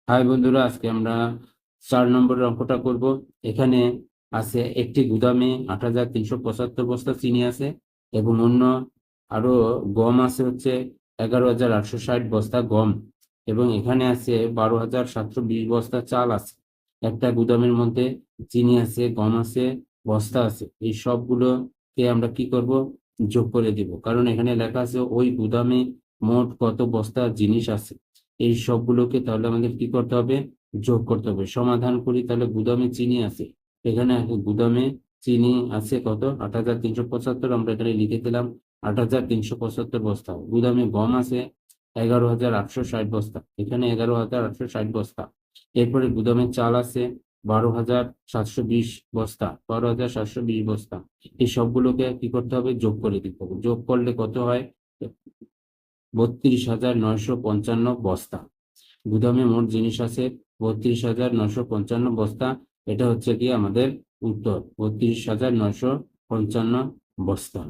High বন্ধুরা, আজকে আমরা 4 নম্বরের অঙ্কটা করব। এখানে আছে একটি গুদামে 8,375 বস্তা চিনি আছে এবং অন্য আরো গম আছে হচ্ছে 11,860 বস্তা গম, এবং এখানে আছে 12,720 বস্তা চাল আছে। একটা গুদামের মধ্যে চিনি আছে, গম আছে, বস্তা আছে, এই সবগুলোকে আমরা কি করব, যোগ করে দিব। কারণ এখানে লেখা আছে ওই গুদামে মোট কত বস্তা জিনিস আছে। এই সবগুলোকে তাহলে আমাদের কি করতে হবে, যোগ করতে হবে। সমাধান করি, তাহলে গুদামে চিনি আছে, এখানে গুদামে চিনি আছে কত, 8,375, আমরা এখানে লিখে দিলাম 8,375 বস্তা। গুদামে গম আছে 11,860 বস্তা, এখানে 11,860 বস্তা। এরপরে গুদামে চাল আছে 12,720 বস্তা, 12,720 বস্তা। এই সবগুলোকে কি করতে হবে, যোগ করে দিতে হবে। যোগ করলে কত হয়, 32,955 বস্তা। গুদামে মোট জিনিস আছে 32,955 বস্তা। এটা হচ্ছে কি আমাদের উত্তর, 32,955 বস্তা।